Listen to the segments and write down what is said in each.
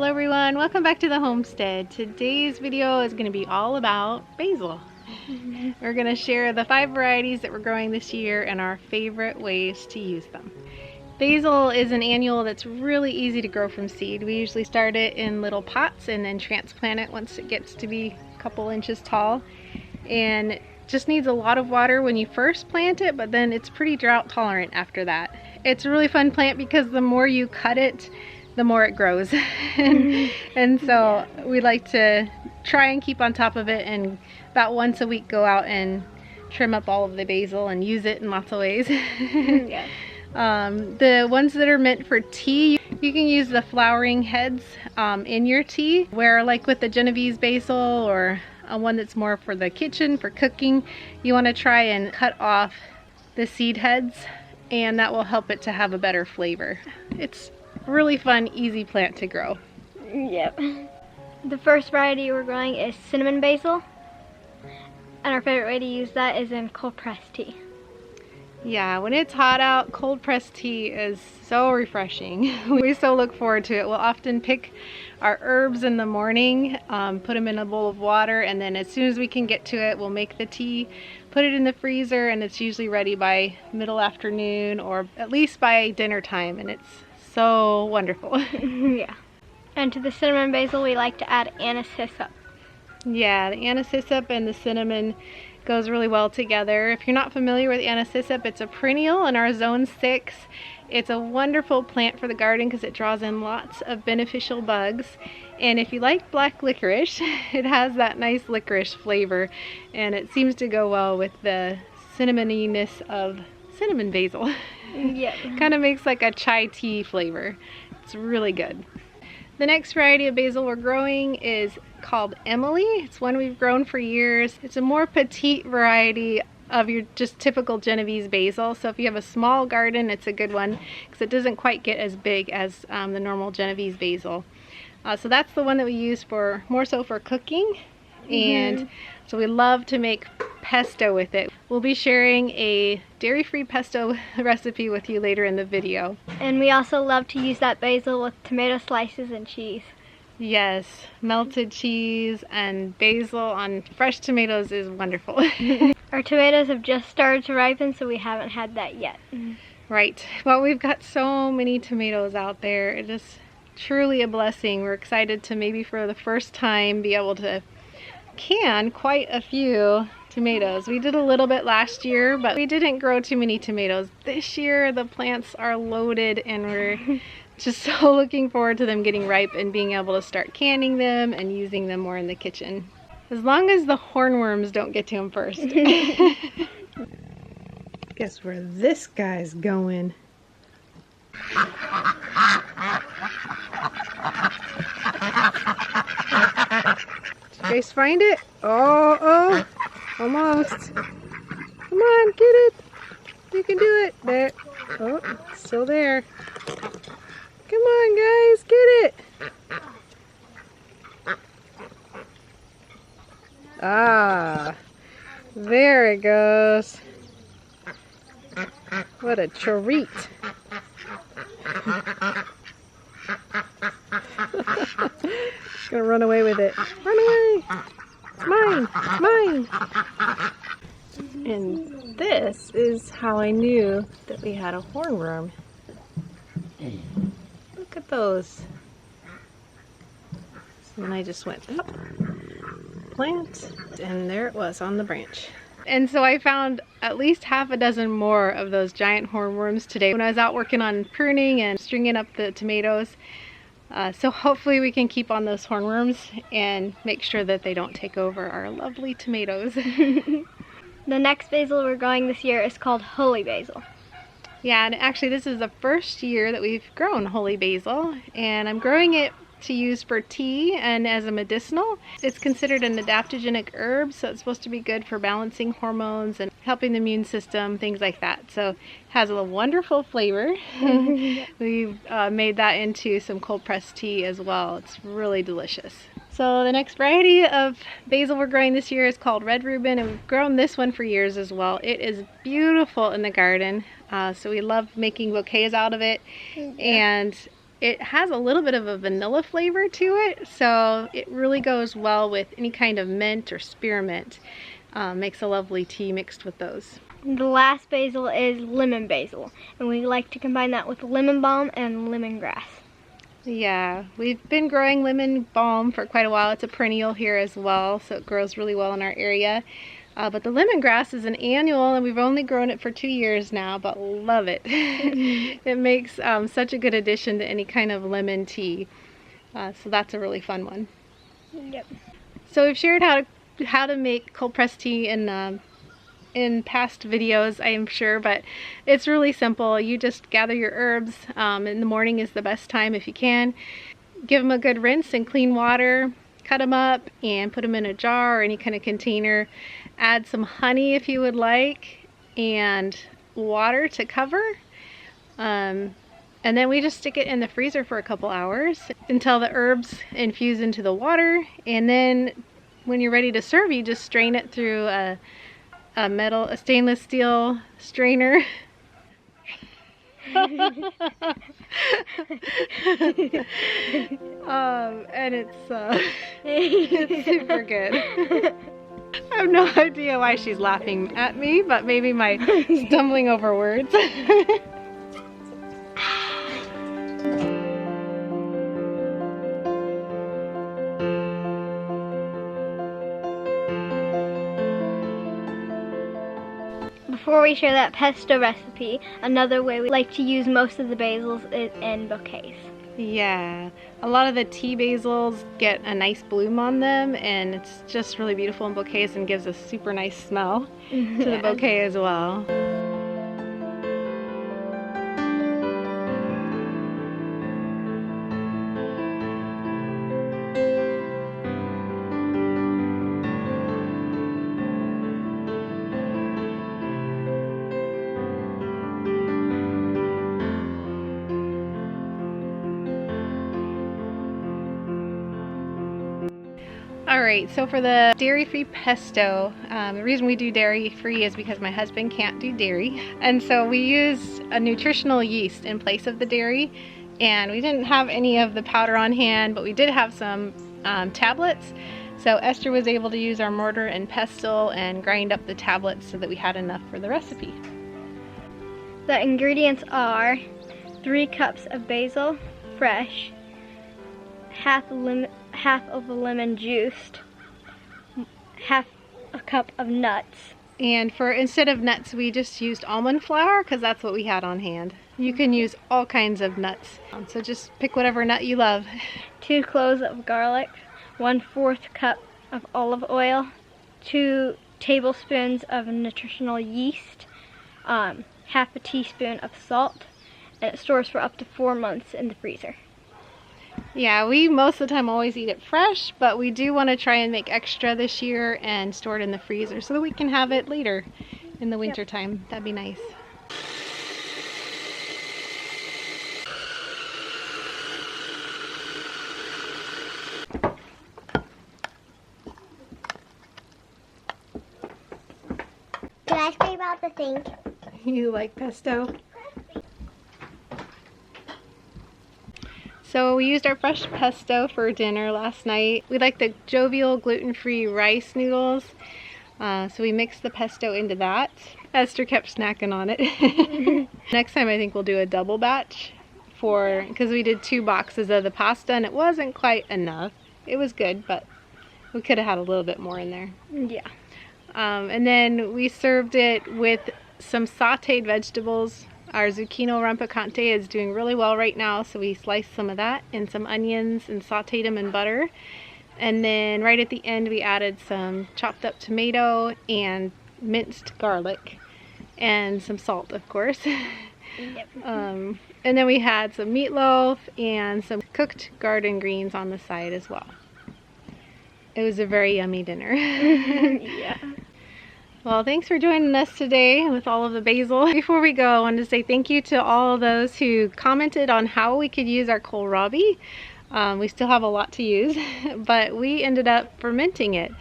Hello everyone, welcome back to the homestead. Today's video is going to be all about basil. We're going to share the 5 varieties that we're growing this year and our favorite ways to use them. Basil is an annual that's really easy to grow from seed. We usually start it in little pots and then transplant it once it gets to be a couple inches tall. And it just needs a lot of water when you first plant it, but then it's pretty drought tolerant after that. It's a really fun plant because the more you cut it, the more it grows. and so we like to try and keep on top of it, and about once a week go out and trim up all of the basil and use it in lots of ways. Yeah. The ones that are meant for tea, you can use the flowering heads in your tea, where like with the Genovese basil or one that's more for the kitchen, for cooking, you want to try and cut off the seed heads, and that will help it to have a better flavor. It's a really fun, easy plant to grow. Yep. The first variety we're growing is cinnamon basil, and our favorite way to use that is in cold pressed tea. Yeah, when it's hot out, cold pressed tea is so refreshing. We so look forward to it. We'll often pick our herbs in the morning, put them in a bowl of water, and then as soon as we can get to it, we'll make the tea, put it in the freezer, and it's usually ready by middle afternoon or at least by dinner time, and it's so wonderful. Yeah. And to the cinnamon basil, we like to add Annasisp. Yeah, the Annasisp and the cinnamon goes really well together. If you're not familiar with Annasisp, it's a perennial in our zone 6. It's a wonderful plant for the garden because it draws in lots of beneficial bugs. And if you like black licorice, it has that nice licorice flavor, and it seems to go well with the cinnamoniness of cinnamon basil. Yeah. Kind of makes like a chai tea flavor. It's really good. The next variety of basil we're growing is called Emily. It's one we've grown for years. It's a more petite variety of your just typical Genovese basil. So if you have a small garden, it's a good one because it doesn't quite get as big as the normal Genovese basil. So that's the one that we use for more so for cooking. And so we love to make pesto with it. We'll be sharing a dairy-free pesto recipe with you later in the video. And we also love to use that basil with tomato slices and cheese. Yes, melted cheese and basil on fresh tomatoes is wonderful. Our tomatoes have just started to ripen, so we haven't had that yet. Right. Well, we've got so many tomatoes out there. It is truly a blessing. We're excited to maybe for the first time be able to can quite a few tomatoes. We did a little bit last year, but we didn't grow too many tomatoes. This year the plants are loaded, and we're just so looking forward to them getting ripe and being able to start canning them and using them more in the kitchen. As long as the hornworms don't get to them first. Guess where this guy's going. Did you guys find it? Oh, almost. Come on, get it. You can do it. There. Oh, it's still there. Come on, guys, get it. Ah, there it goes. What a treat. Gonna run away with it. Run away! It's mine! It's mine! And this is how I knew that we had a hornworm. Look at those. So then I just went up, plant, and there it was on the branch. And so I found at least half a dozen more of those giant hornworms today when I was out working on pruning and stringing up the tomatoes. So hopefully we can keep on those hornworms and make sure that they don't take over our lovely tomatoes. The next basil we're growing this year is called holy basil. Yeah, and actually this is the first year that we've grown holy basil, and I'm growing it to use for tea and as a medicinal. It's considered an adaptogenic herb, so it's supposed to be good for balancing hormones and helping the immune system, things like that. So it has a wonderful flavor. We've made that into some cold pressed tea as well. It's really delicious. So the next variety of basil we're growing this year is called Red Reuben, and we've grown this one for years as well. It is beautiful in the garden, so we love making bouquets out of it. And It has a little bit of a vanilla flavor to it, so it really goes well with any kind of mint or spearmint. Makes a lovely tea mixed with those. The last basil is lemon basil, and we like to combine that with lemon balm and lemongrass. Yeah, we've been growing lemon balm for quite a while. It's a perennial here as well, so it grows really well in our area. But the lemongrass is an annual, and we've only grown it for 2 years now, but love it. It makes such a good addition to any kind of lemon tea. So that's a really fun one. Yep. So we've shared how to make cold pressed tea in past videos, I am sure, but it's really simple. You just gather your herbs. In the morning is the best time if you can. Give them a good rinse in clean water. Cut them up and put them in a jar or any kind of container. Add some honey if you would like, and water to cover. And then we just stick it in the freezer for a couple hours until the herbs infuse into the water. And then when you're ready to serve, you just strain it through a stainless steel strainer. And it's super good. I have no idea why she's laughing at me, but maybe my stumbling over words. Before we share that pesto recipe, another way we like to use most of the basils is in bouquets. Yeah, a lot of the tea basils get a nice bloom on them, and it's just really beautiful in bouquets and gives a super nice smell to the bouquet as well. Alright, so for the dairy-free pesto, the reason we do dairy-free is because my husband can't do dairy, and so we use a nutritional yeast in place of the dairy, and we didn't have any of the powder on hand, but we did have some tablets, so Esther was able to use our mortar and pestle and grind up the tablets so that we had enough for the recipe. The ingredients are 3 cups of basil, fresh, half of a lemon juiced, half a cup of nuts. And instead of nuts, we just used almond flour because that's what we had on hand. You can use all kinds of nuts, so just pick whatever nut you love. 2 cloves of garlic, 1/4 cup of olive oil, 2 tablespoons of nutritional yeast, half a teaspoon of salt, and it stores for up to 4 months in the freezer. Yeah, we most of the time always eat it fresh, but we do want to try and make extra this year and store it in the freezer so that we can have it later in the winter time. That'd be nice. Can I scrape out the sink? You like pesto? So we used our fresh pesto for dinner last night. We like the jovial gluten-free rice noodles. So we mixed the pesto into that. Esther kept snacking on it. Next time I think we'll do a double batch because we did 2 boxes of the pasta and it wasn't quite enough. It was good, but we could have had a little bit more in there. Yeah. And then we served it with some sauteed vegetables. Our zucchini rampicante is doing really well right now, so we sliced some of that and some onions and sauteed them in butter. And then right at the end we added some chopped up tomato and minced garlic and some salt, of course. Yep. And then we had some meatloaf and some cooked garden greens on the side as well. It was a very yummy dinner. Yeah. Well, thanks for joining us today with all of the basil. Before we go, I wanted to say thank you to all those who commented on how we could use our kohlrabi. We still have a lot to use, but we ended up fermenting it,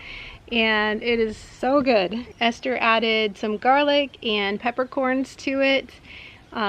and it is so good. Esther added some garlic and peppercorns to it,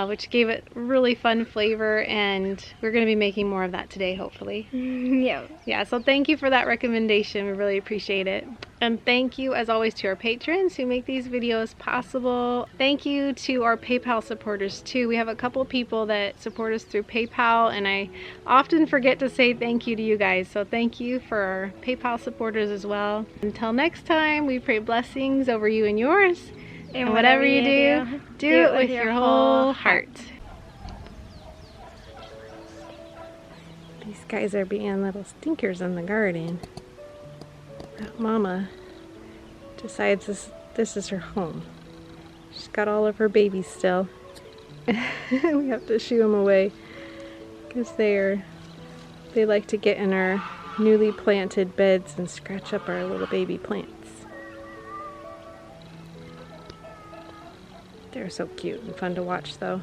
which gave it really fun flavor, and we're going to be making more of that today, hopefully. Yeah, so thank you for that recommendation. We really appreciate it. And thank you, as always, to our patrons who make these videos possible. Thank you to our PayPal supporters, too. We have a couple people that support us through PayPal, and I often forget to say thank you to you guys. So thank you for our PayPal supporters as well. Until next time, we pray blessings over you and yours. And whatever you do it with your whole heart. These guys are being little stinkers in the garden. Mama decides this is her home. She's got all of her babies still. We have to shoo them away because they like to get in our newly planted beds and scratch up our little baby plants. They're so cute and fun to watch though.